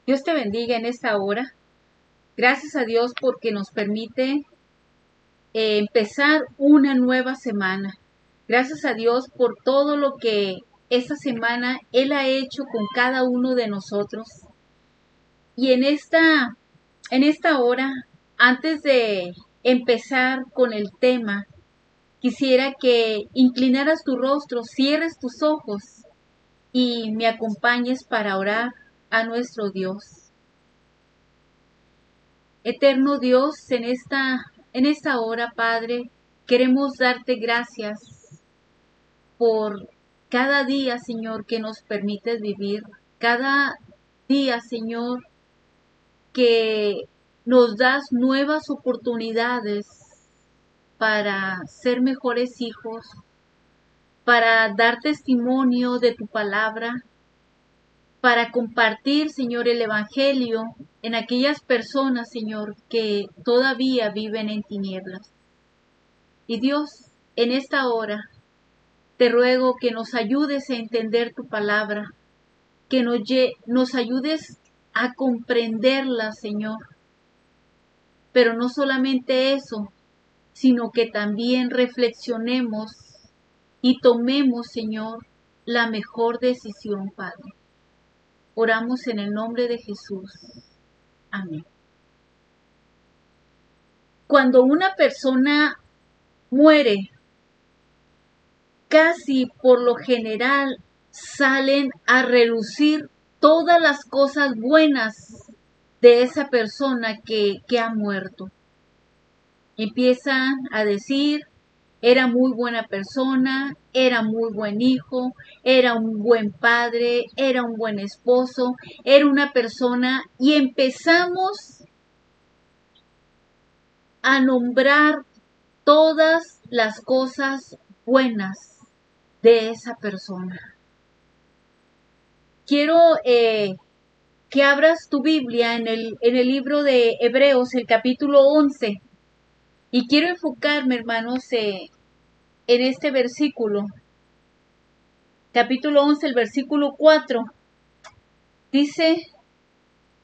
Dios te bendiga en esta hora. Gracias a Dios porque nos permite empezar una nueva semana. Gracias a Dios por todo lo que esta semana Él ha hecho con cada uno de nosotros. Y en esta hora, antes de empezar con el tema, quisiera que inclinaras tu rostro, cierres tus ojos y me acompañes para orar a nuestro Dios. Eterno Dios, en esta hora, Padre, queremos darte gracias por cada día, Señor, que nos permites vivir. Cada día, Señor, que nos das nuevas oportunidades para ser mejores hijos, para dar testimonio de tu palabra, para compartir, Señor, el Evangelio en aquellas personas, Señor, que todavía viven en tinieblas. Y Dios, en esta hora, te ruego que nos ayudes a entender tu palabra, que nos ayudes a comprenderla, Señor. Pero no solamente eso, sino que también reflexionemos y tomemos, Señor, la mejor decisión, Padre. Oramos en el nombre de Jesús. Amén. Cuando una persona muere, casi por lo general salen a relucir todas las cosas buenas de esa persona que ha muerto. Empiezan a decir, era muy buena persona, era muy buen hijo, era un buen padre, era un buen esposo, era una persona, y empezamos a nombrar todas las cosas buenas de esa persona. Quiero que abras tu Biblia en el libro de Hebreos, el capítulo 11, y quiero enfocarme, hermanos, en este versículo. Capítulo 11, el versículo 4, dice,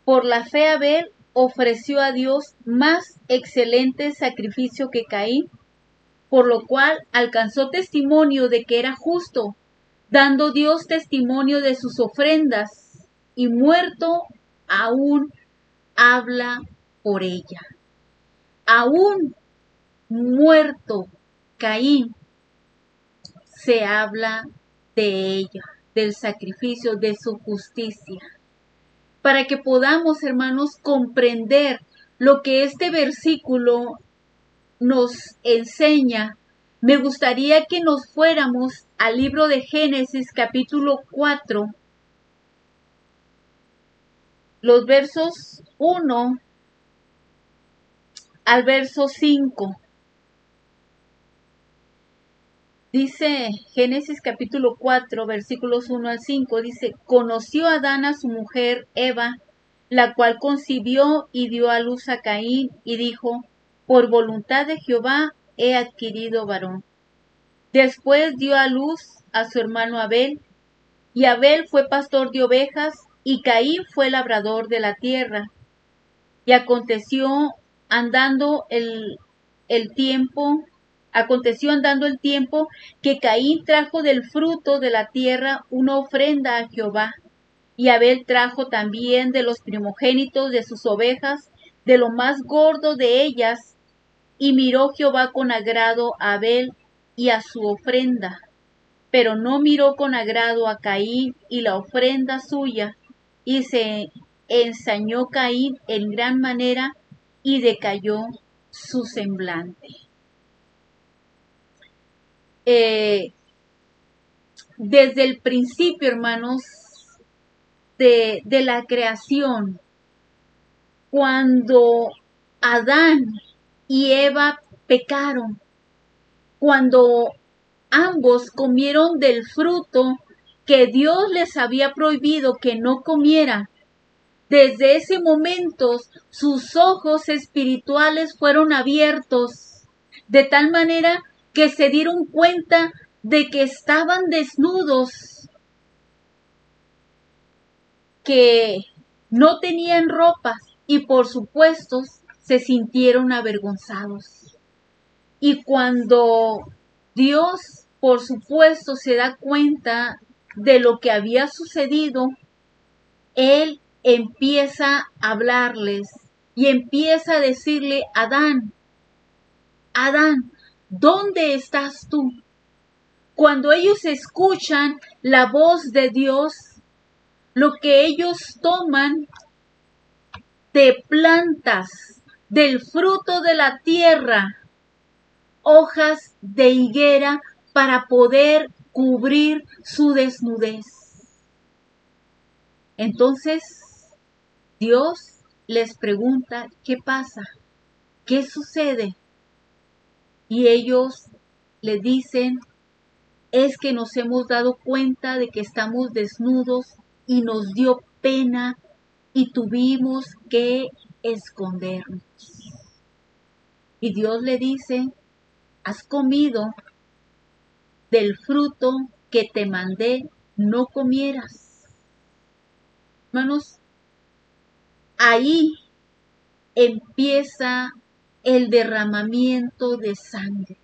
por la fe Abel ofreció a Dios más excelente sacrificio que Caín, por lo cual alcanzó testimonio de que era justo, dando Dios testimonio de sus ofrendas, y muerto aún habla por ella. Aún muerto Caín, se habla de ella, del sacrificio, de su justicia. Para que podamos, hermanos, comprender lo que este versículo nos enseña, me gustaría que nos fuéramos al libro de Génesis capítulo 4, los versos 1 al verso 5. Dice Génesis capítulo 4, versículos 1 al 5, dice, conoció Adán a su mujer Eva, la cual concibió y dio a luz a Caín, y dijo, por voluntad de Jehová he adquirido varón. Después dio a luz a su hermano Abel, y Abel fue pastor de ovejas, y Caín fue labrador de la tierra. Y aconteció andando el tiempo que Caín trajo del fruto de la tierra una ofrenda a Jehová, y Abel trajo también de los primogénitos de sus ovejas, de lo más gordo de ellas, y miró Jehová con agrado a Abel y a su ofrenda, pero no miró con agrado a Caín y la ofrenda suya, y se ensañó Caín en gran manera, y decayó su semblante. Desde el principio, hermanos, de la creación, cuando Adán y Eva pecaron, cuando ambos comieron del fruto que Dios les había prohibido que no comieran, desde ese momento sus ojos espirituales fueron abiertos, de tal manera que se dieron cuenta de que estaban desnudos, que no tenían ropas y por supuesto se sintieron avergonzados. Y cuando Dios, por supuesto, se da cuenta de lo que había sucedido, Él empieza a hablarles y empieza a decirle: Adán, Adán, ¿dónde estás tú? Cuando ellos escuchan la voz de Dios, lo que ellos toman de plantas, del fruto de la tierra, hojas de higuera para poder cubrir su desnudez. Entonces, Dios les pregunta: ¿qué pasa? ¿Qué sucede? Y ellos le dicen: es que nos hemos dado cuenta de que estamos desnudos y nos dio pena y tuvimos que escondernos. Y Dios le dice: has comido del fruto que te mandé no comieras. Hermanos, ahí empieza el derramamiento de sangre.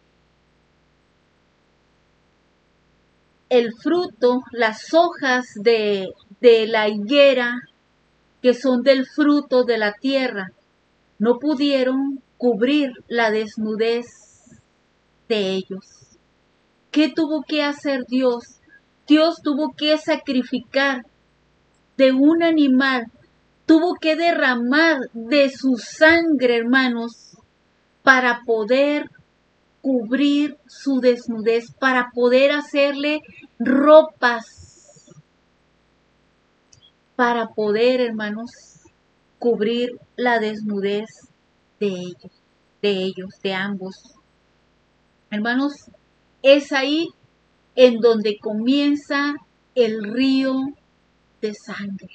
El fruto, las hojas de la higuera, que son del fruto de la tierra, no pudieron cubrir la desnudez de ellos. ¿Qué tuvo que hacer Dios? Dios tuvo que sacrificar de un animal, tuvo que derramar de su sangre, hermanos, para poder cubrir su desnudez, para poder hacerle ropas, para poder, hermanos, cubrir la desnudez de ambos. Hermanos, es ahí en donde comienza el río de sangre.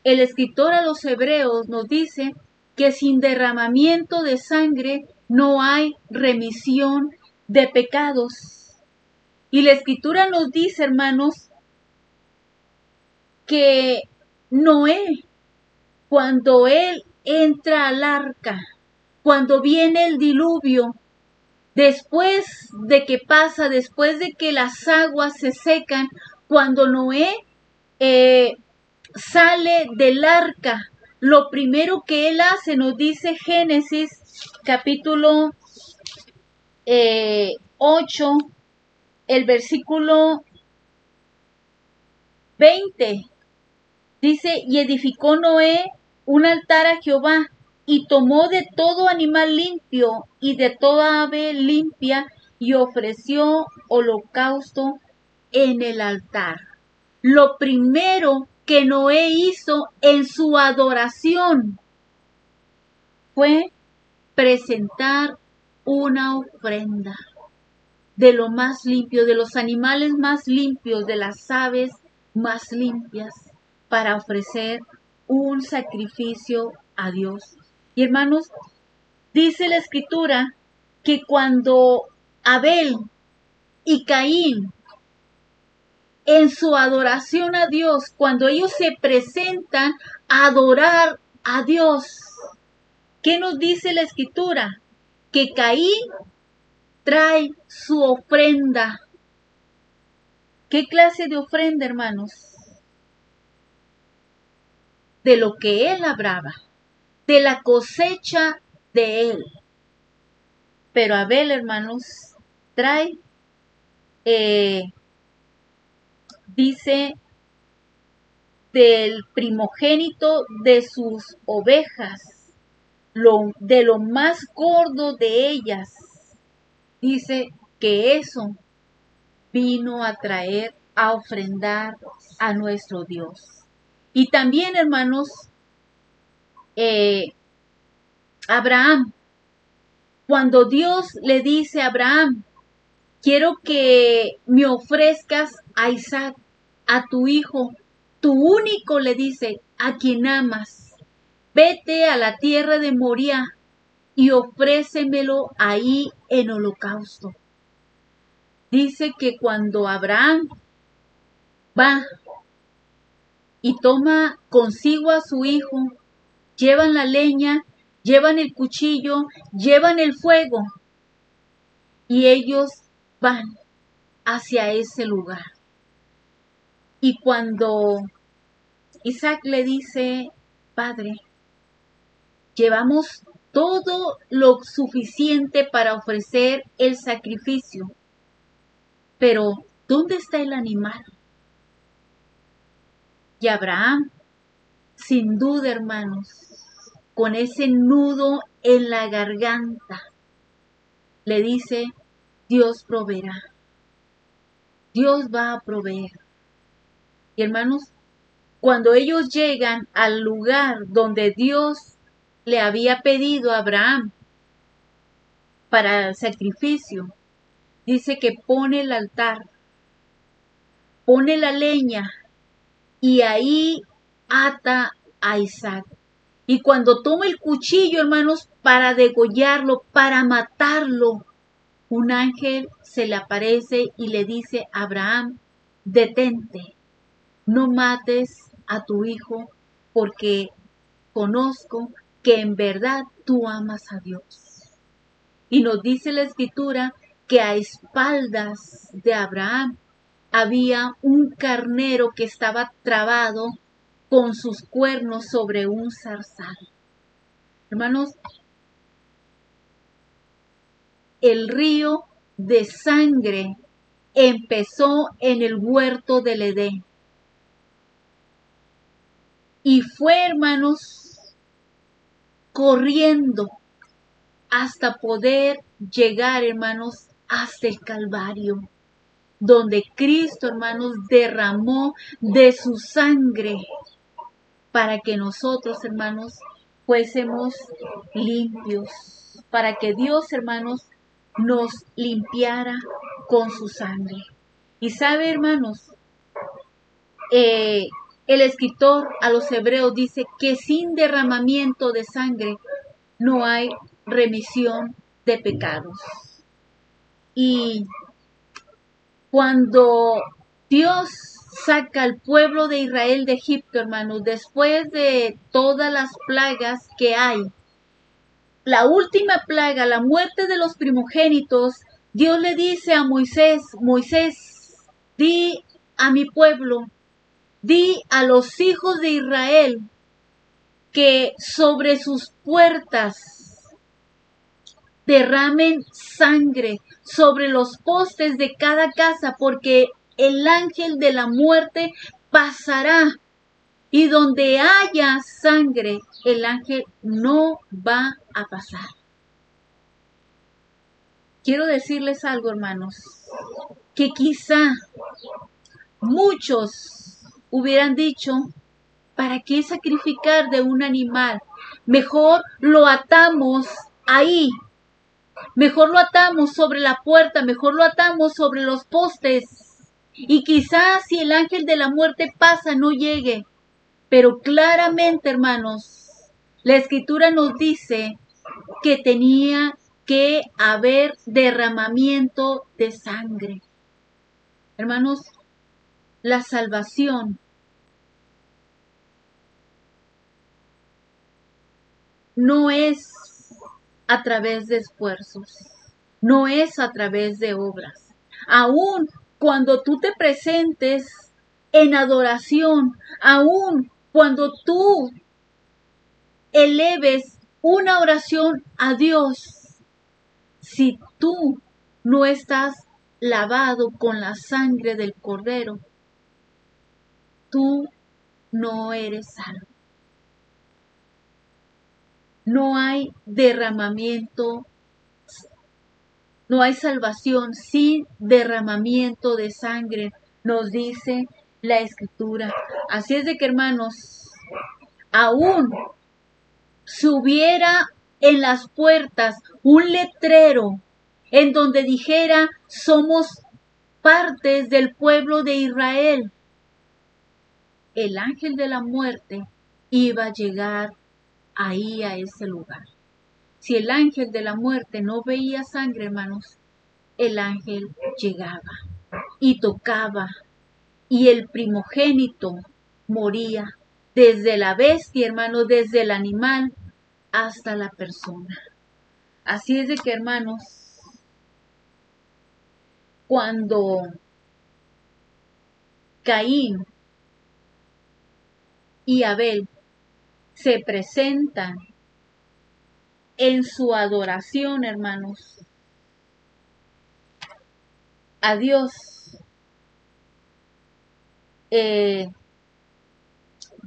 El escritor a los Hebreos nos dice que sin derramamiento de sangre no hay remisión de pecados. Y la escritura nos dice, hermanos, que Noé, cuando él entra al arca, cuando viene el diluvio, después de que las aguas se secan, cuando Noé sale del arca, lo primero que él hace, nos dice Génesis capítulo 8, el versículo 20, dice: y edificó Noé un altar a Jehová, y tomó de todo animal limpio y de toda ave limpia, y ofreció holocausto en el altar. Lo primero que Noé hizo en su adoración fue presentar una ofrenda de lo más limpio, de los animales más limpios, de las aves más limpias, para ofrecer un sacrificio a Dios. Y hermanos, dice la escritura que cuando Abel y Caín, en su adoración a Dios, cuando ellos se presentan a adorar a Dios, ¿qué nos dice la escritura? Que Caín trae su ofrenda. ¿Qué clase de ofrenda, hermanos? De lo que él labraba, de la cosecha de él. Pero Abel, hermanos, trae, dice, del primogénito de sus ovejas, de lo más gordo de ellas. Dice que eso vino a traer, a ofrendar a nuestro Dios. Y también, hermanos, Abraham, cuando Dios le dice a Abraham: quiero que me ofrezcas a Isaac, a tu hijo, tu único, le dice, a quien amas. Vete a la tierra de Moría y ofrécemelo ahí en holocausto. Dice que cuando Abraham va y toma consigo a su hijo, llevan la leña, llevan el cuchillo, llevan el fuego y ellos van hacia ese lugar. Y cuando Isaac le dice, Padre, llevamos todo lo suficiente para ofrecer el sacrificio, pero ¿dónde está el animal? Y Abraham, sin duda, hermanos, con ese nudo en la garganta, le dice, Dios proveerá, Dios va a proveer. Y hermanos, cuando ellos llegan al lugar donde Dios le había pedido a Abraham para el sacrificio, dice que pone el altar, pone la leña y ahí ata a Isaac. Y cuando toma el cuchillo, hermanos, para degollarlo, para matarlo, un ángel se le aparece y le dice a Abraham, detente, no mates a tu hijo porque conozco que en verdad tú amas a Dios. Y nos dice la Escritura que a espaldas de Abraham había un carnero que estaba trabado con sus cuernos sobre un zarzal. Hermanos, el río de sangre empezó en el huerto del Edén. Y fue, hermanos, corriendo hasta poder llegar, hermanos, hasta el Calvario, donde Cristo, hermanos, derramó de su sangre para que nosotros, hermanos, fuésemos limpios, para que Dios, hermanos, nos limpiara con su sangre. Y sabe, hermanos, el escritor a los hebreos dice que sin derramamiento de sangre no hay remisión de pecados. Y cuando Dios saca al pueblo de Israel de Egipto, hermanos, después de todas las plagas que hay, la última plaga, la muerte de los primogénitos, Dios le dice a Moisés, Moisés, di a mi pueblo, di a los hijos de Israel que sobre sus puertas derramen sangre sobre los postes de cada casa, porque el ángel de la muerte pasará y donde haya sangre, el ángel no va a pasar. Quiero decirles algo, hermanos, que quizá muchos hubieran dicho, ¿para qué sacrificar de un animal? Mejor lo atamos ahí. Mejor lo atamos sobre la puerta, mejor lo atamos sobre los postes. Y quizás si el ángel de la muerte pasa, no llegue. Pero claramente, hermanos, la Escritura nos dice que tenía que haber derramamiento de sangre. Hermanos, la salvación no es a través de esfuerzos, no es a través de obras. Aún cuando tú te presentes en adoración, aún cuando tú eleves una oración a Dios, si tú no estás lavado con la sangre del Cordero, tú no eres salvo. No hay derramamiento, no hay salvación sin derramamiento de sangre, nos dice la Escritura. Así es de que, hermanos, aún si hubiera en las puertas un letrero en donde dijera somos partes del pueblo de Israel, el ángel de la muerte iba a llegar ahí a ese lugar. Si el ángel de la muerte no veía sangre, hermanos, el ángel llegaba y tocaba y el primogénito moría, desde la bestia, hermanos, desde el animal hasta la persona. Así es de que, hermanos, cuando Caín y Abel se presentan en su adoración, hermanos, a Dios,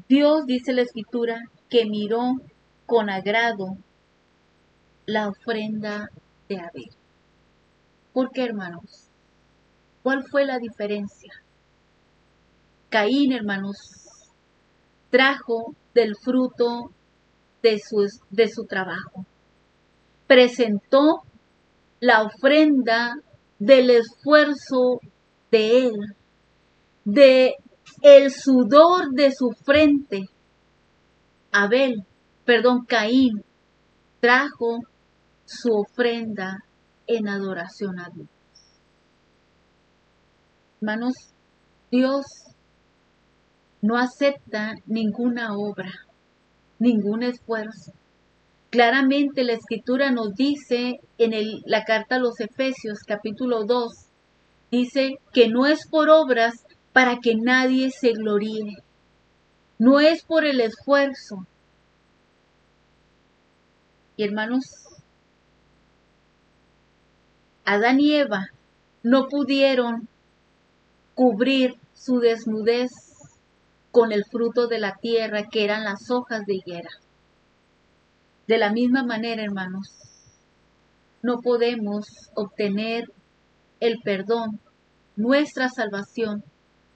Dios, dice la Escritura, que miró con agrado la ofrenda de Abel. ¿Por qué, hermanos? ¿Cuál fue la diferencia? Caín, hermanos, trajo del fruto de su trabajo. Presentó la ofrenda del esfuerzo de él, de el sudor de su frente. Caín trajo su ofrenda en adoración a Dios. Hermanos, Dios no acepta ninguna obra, ningún esfuerzo. Claramente la Escritura nos dice en la carta a los Efesios, capítulo 2, dice que no es por obras para que nadie se gloríe. No es por el esfuerzo. Y hermanos, Adán y Eva no pudieron cubrir su desnudez con el fruto de la tierra, que eran las hojas de higuera. De la misma manera, hermanos, no podemos obtener el perdón, nuestra salvación,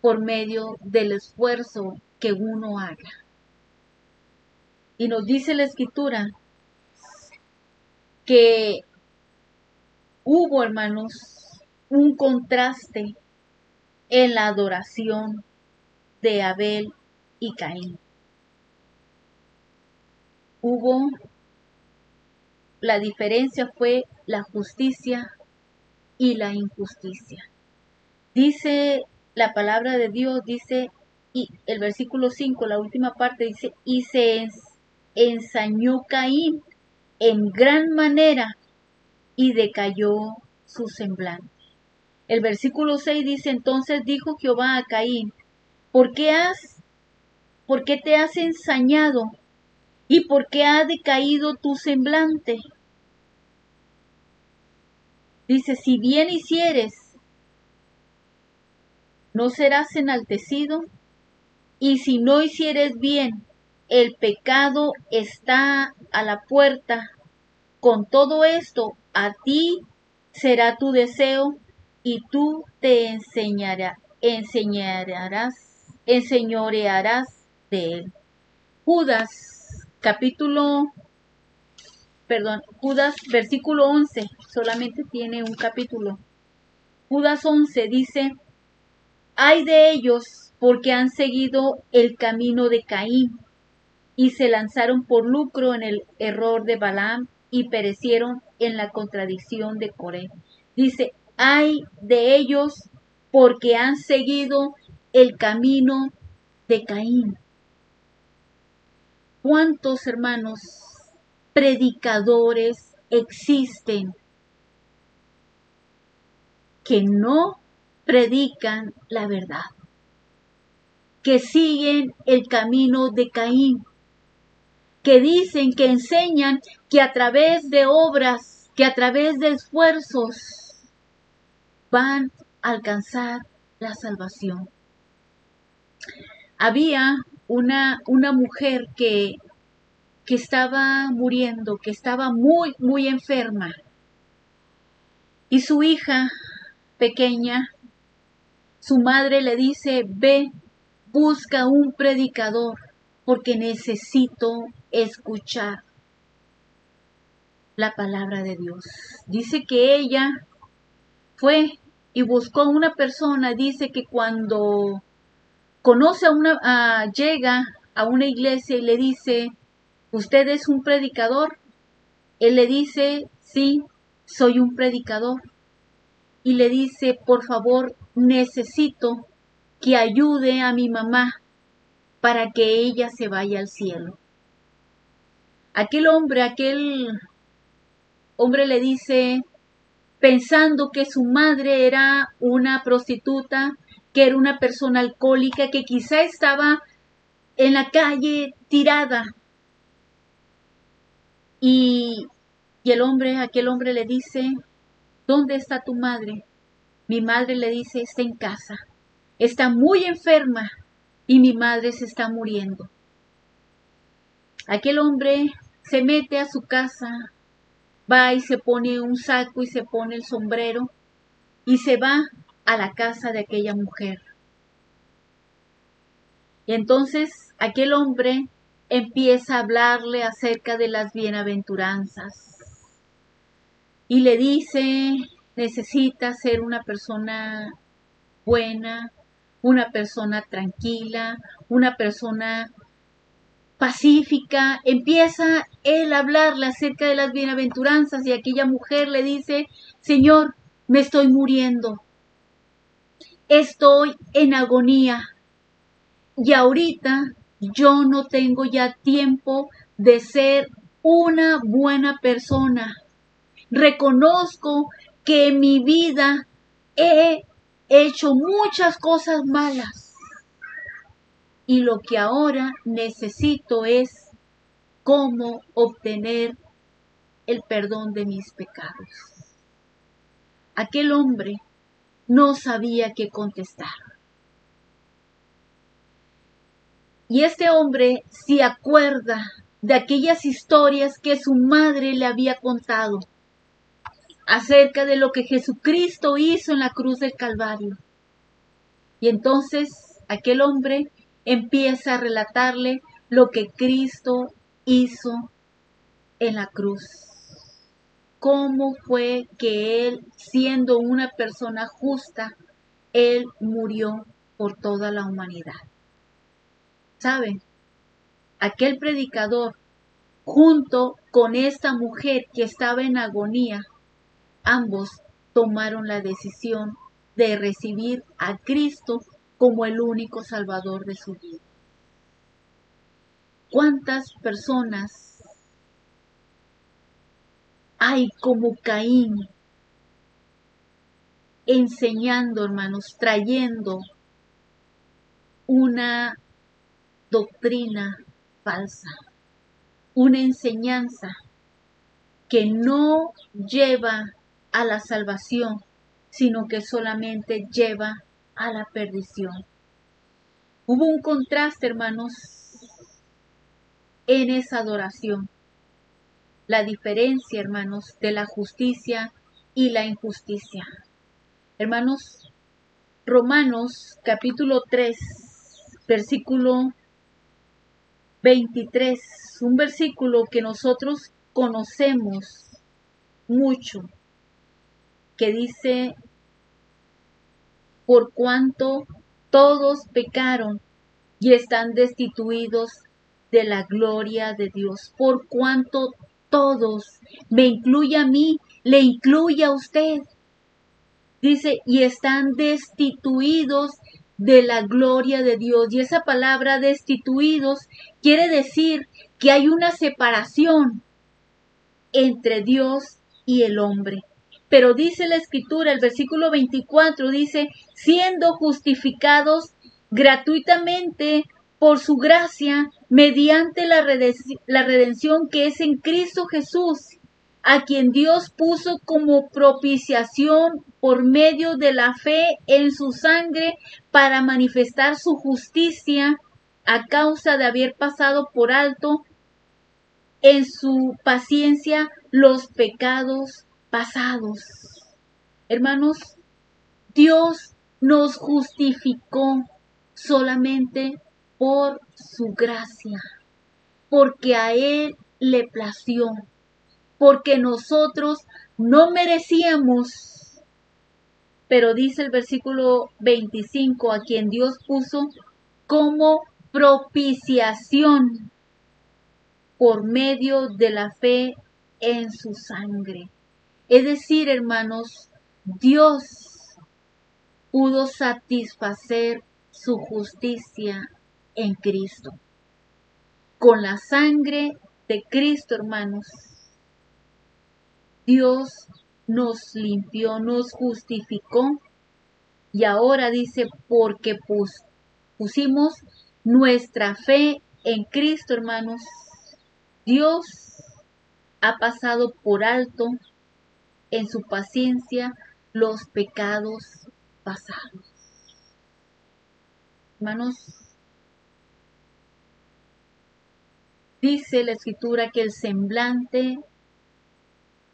por medio del esfuerzo que uno haga. Y nos dice la Escritura que hubo, hermanos, un contraste en la adoración de Abel y Caín. La diferencia fue la justicia y la injusticia. Dice la palabra de Dios, dice, y el versículo 5, la última parte dice, y se ensañó Caín en gran manera y decayó su semblante. El versículo 6 dice, entonces dijo Jehová a Caín, ¿por qué te has ensañado? ¿Y por qué ha decaído tu semblante? Dice, si bien hicieres, no serás enaltecido, y si no hicieres bien, el pecado está a la puerta. Con todo esto, a ti será tu deseo, y tú te enseñorearás de él. Judas, versículo 11, solamente tiene un capítulo. Judas 11 dice, ay de ellos, porque han seguido el camino de Caín, y se lanzaron por lucro en el error de Balaam, y perecieron en la contradicción de Coré. Dice, ay de ellos, porque han seguido el camino de Caín. ¿Cuántos, hermanos, predicadores existen que no predican la verdad, que siguen el camino de Caín, que dicen, que enseñan que a través de obras, que a través de esfuerzos van a alcanzar la salvación? Había una mujer que estaba muriendo, que estaba muy, muy enferma, y su hija pequeña, su madre le dice, ve, busca un predicador, porque necesito escuchar la palabra de Dios. Dice que ella fue y buscó a una persona. Dice que cuando llega a una iglesia y le dice, ¿usted es un predicador? Él le dice, sí, soy un predicador. Y le dice, por favor, necesito que ayude a mi mamá para que ella se vaya al cielo. Aquel hombre le dice, pensando que su madre era una prostituta, que era una persona alcohólica, que quizá estaba en la calle tirada. Y aquel hombre le dice, ¿dónde está tu madre? Mi madre le dice, está en casa. Está muy enferma y mi madre se está muriendo. Aquel hombre se mete a su casa, va y se pone un saco y se pone el sombrero y se va a la casa de aquella mujer. Y entonces aquel hombre empieza a hablarle acerca de las bienaventuranzas y le dice, necesita ser una persona buena, una persona tranquila, una persona pacífica. Empieza él a hablarle acerca de las bienaventuranzas y aquella mujer le dice, Señor, me estoy muriendo, estoy en agonía y ahorita yo no tengo ya tiempo de ser una buena persona. Reconozco que en mi vida he hecho muchas cosas malas y lo que ahora necesito es cómo obtener el perdón de mis pecados. Aquel hombre no sabía qué contestar. Y este hombre se acuerda de aquellas historias que su madre le había contado acerca de lo que Jesucristo hizo en la cruz del Calvario. Y entonces aquel hombre empieza a relatarle lo que Cristo hizo en la cruz. Cómo fue que él, siendo una persona justa, él murió por toda la humanidad. ¿Saben? Aquel predicador, junto con esta mujer que estaba en agonía, ambos tomaron la decisión de recibir a Cristo como el único Salvador de su vida. ¿Cuántas personas hay como Caín enseñando, hermanos, trayendo una doctrina falsa, una enseñanza que no lleva a la salvación, sino que solamente lleva a la perdición? Hubo un contraste, hermanos, en esa adoración. La diferencia, hermanos, de la justicia y la injusticia. Hermanos, Romanos capítulo 3, versículo 23, un versículo que nosotros conocemos mucho, que dice, por cuanto todos pecaron y están destituidos de la gloria de Dios, por cuanto todos, me incluye a mí, le incluye a usted. Dice, y están destituidos de la gloria de Dios. Y esa palabra destituidos quiere decir que hay una separación entre Dios y el hombre. Pero dice la Escritura, el versículo 24 dice, siendo justificados gratuitamente por su gracia, mediante la redención que es en Cristo Jesús, a quien Dios puso como propiciación por medio de la fe en su sangre para manifestar su justicia a causa de haber pasado por alto en su paciencia los pecados pasados. Hermanos, Dios nos justificó solamente por su gracia, porque a Él le plació, porque nosotros no merecíamos. Pero dice el versículo 25, a quien Dios puso como propiciación por medio de la fe en su sangre. Es decir, hermanos, Dios pudo satisfacer su justicia en Cristo. Con la sangre de Cristo, hermanos, Dios nos limpió, nos justificó y ahora dice, porque pusimos nuestra fe en Cristo, hermanos, Dios ha pasado por alto en su paciencia los pecados pasados. Hermanos, dice la Escritura que el semblante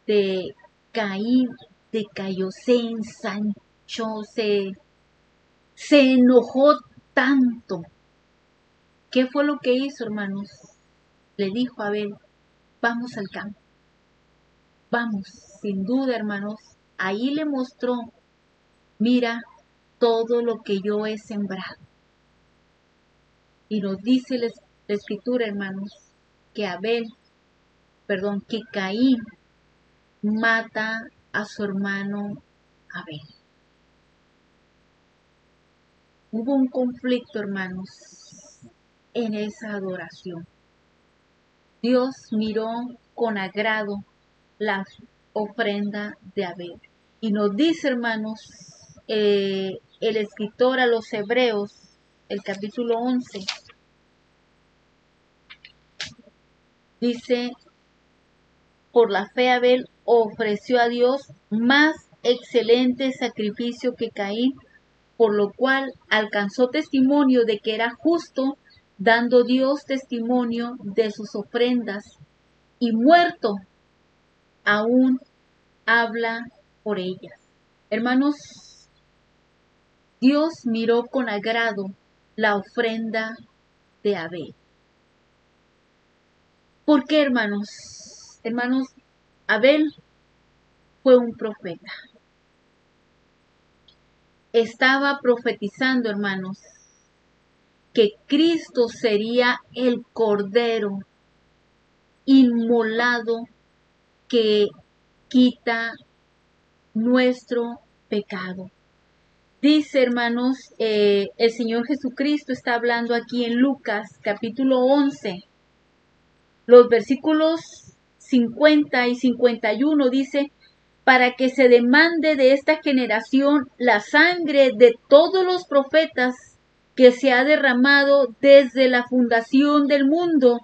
de Caín decayó, se ensanchó, se enojó tanto. ¿Qué fue lo que hizo, hermanos? Le dijo a Abel, vamos al campo. Vamos, sin duda, hermanos. Ahí le mostró, mira todo lo que yo he sembrado. Y nos dice la Escritura, hermanos, que que Caín mata a su hermano Abel. Hubo un conflicto, hermanos, en esa adoración. Dios miró con agrado la ofrenda de Abel. Y nos dice, hermanos, el escritor a los Hebreos, el capítulo 11, dice, por la fe Abel ofreció a Dios más excelente sacrificio que Caín, por lo cual alcanzó testimonio de que era justo, dando Dios testimonio de sus ofrendas, y muerto aún habla por ellas. Hermanos, Dios miró con agrado la ofrenda de Abel. ¿Por qué, hermanos? Hermanos, Abel fue un profeta. Estaba profetizando, hermanos, que Cristo sería el Cordero inmolado que quita nuestro pecado. Dice, hermanos, el Señor Jesucristo está hablando aquí en Lucas capítulo 11, los versículos 50 y 51, dice, para que se demande de esta generación la sangre de todos los profetas que se ha derramado desde la fundación del mundo,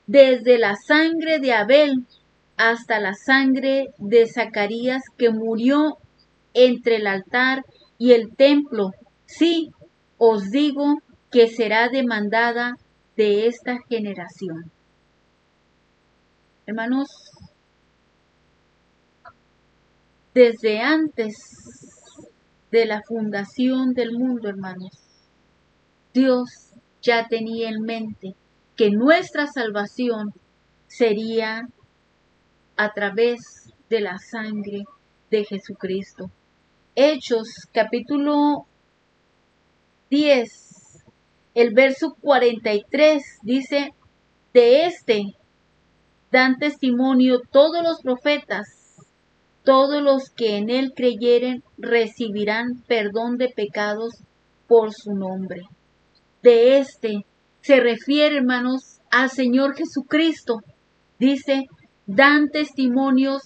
desde la sangre de Abel hasta la sangre de Zacarías que murió entre el altar y el templo. Sí, os digo que será demandada de esta generación. Hermanos, desde antes de la fundación del mundo, hermanos, Dios ya tenía en mente que nuestra salvación sería a través de la sangre de Jesucristo. Hechos capítulo 10, el verso 43 dice, de este dan testimonio todos los profetas, todos los que en él creyeren recibirán perdón de pecados por su nombre. De este se refiere, hermanos, al Señor Jesucristo. Dice, dan testimonios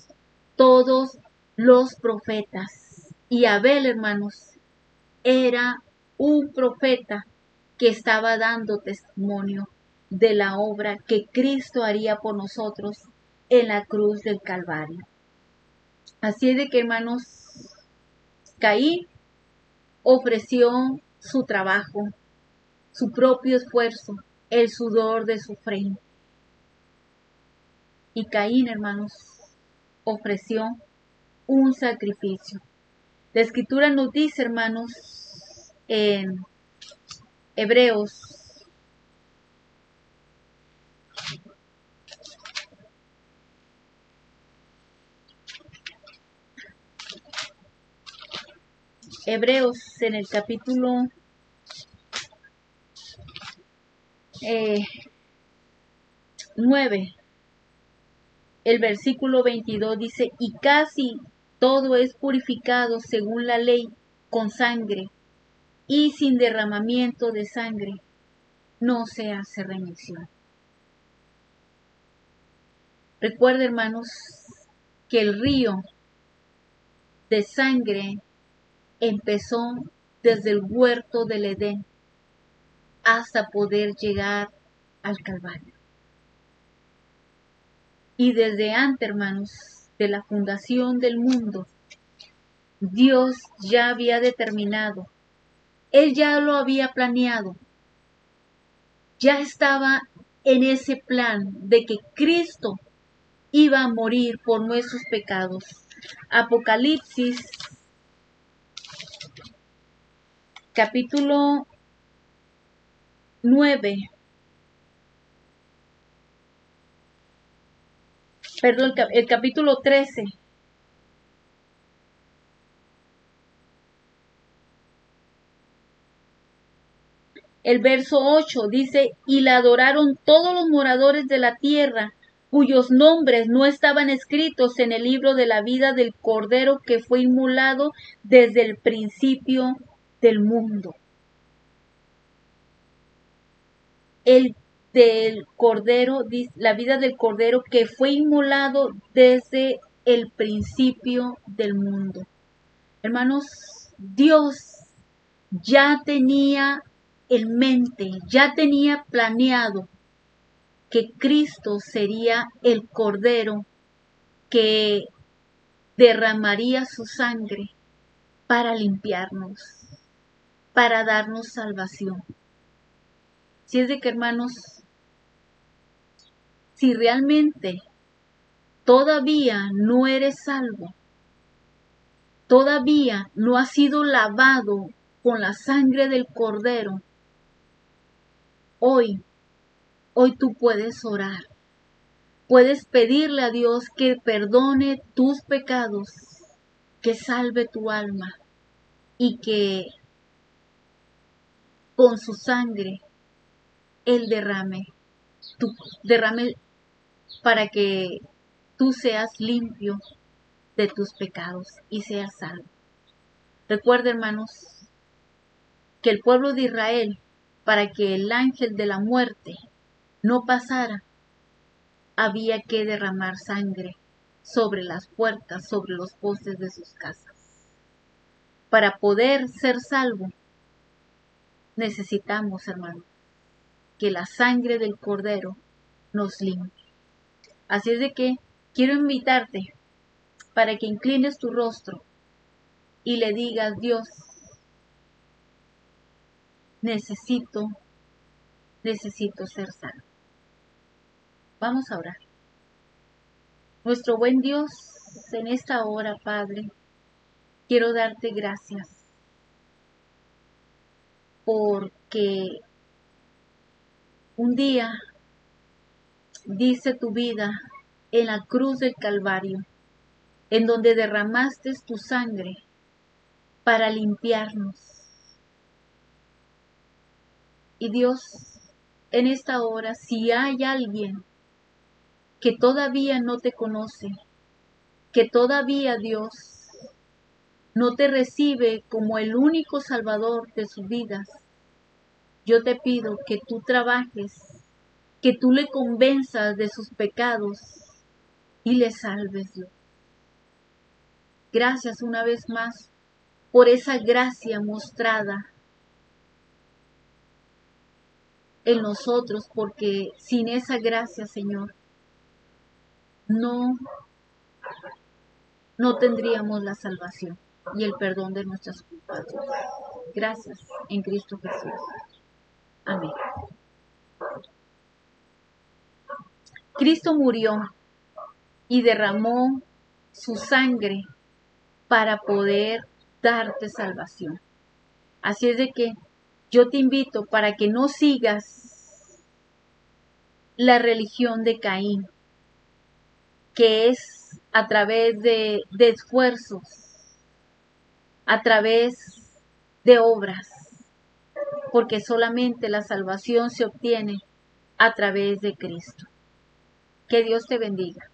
todos los profetas. Y Abel, hermanos, era un profeta que estaba dando testimonio de la obra que Cristo haría por nosotros en la cruz del Calvario. Así es de que, hermanos, Caín ofreció su trabajo, su propio esfuerzo, el sudor de su frente. Y Caín, hermanos, ofreció un sacrificio. La Escritura nos dice, hermanos, en Hebreos en el capítulo 9, el versículo 22 dice, y casi todo es purificado según la ley con sangre y sin derramamiento de sangre. no se hace remisión. Recuerda, hermanos, que el río de sangre empezó desde el huerto del Edén hasta poder llegar al Calvario. Y desde antes, hermanos, de la fundación del mundo, Dios ya había determinado, Él ya lo había planeado, ya estaba en ese plan de que Cristo iba a morir por nuestros pecados. Apocalipsis, capítulo 9, perdón, el capítulo 13. El verso 8 dice, y la adoraron todos los moradores de la tierra, cuyos nombres no estaban escritos en el libro de la vida del Cordero que fue inmolado desde el principio del mundo. El del Cordero, la vida del Cordero que fue inmolado desde el principio del mundo. Hermanos, Dios ya tenía en mente, ya tenía planeado que Cristo sería el Cordero que derramaría su sangre para limpiarnos, para darnos salvación. Si es de que, hermanos, si realmente todavía no eres salvo, todavía no has sido lavado con la sangre del Cordero, hoy tú puedes orar. Puedes pedirle a Dios que perdone tus pecados, que salve tu alma y que con su sangre Él derrame para que tú seas limpio de tus pecados y seas salvo. Recuerda, hermanos, que el pueblo de Israel, para que el ángel de la muerte no pasara, había que derramar sangre sobre las puertas, sobre los postes de sus casas. Para poder ser salvo, necesitamos, hermano, que la sangre del Cordero nos limpie. Así es de que quiero invitarte para que inclines tu rostro y le digas, Dios, necesito ser salvo. Vamos a orar. Nuestro buen Dios, en esta hora, Padre, quiero darte gracias porque un día dice tu vida en la cruz del Calvario, en donde derramaste tu sangre para limpiarnos. Y Dios, en esta hora, si hay alguien que todavía no te conoce, que todavía, Dios, no te recibe como el único Salvador de sus vidas, yo te pido que tú trabajes, que tú le convenzas de sus pecados y le salves, Dios. Gracias una vez más por esa gracia mostrada en nosotros, porque sin esa gracia, Señor, no tendríamos la salvación y el perdón de nuestras culpas. Gracias en Cristo Jesús. Amén. Cristo murió y derramó su sangre para poder darte salvación. Así es de que yo te invito para que no sigas la religión de Caín, que es a través de esfuerzos, a través de obras, porque solamente la salvación se obtiene a través de Cristo. Que Dios te bendiga.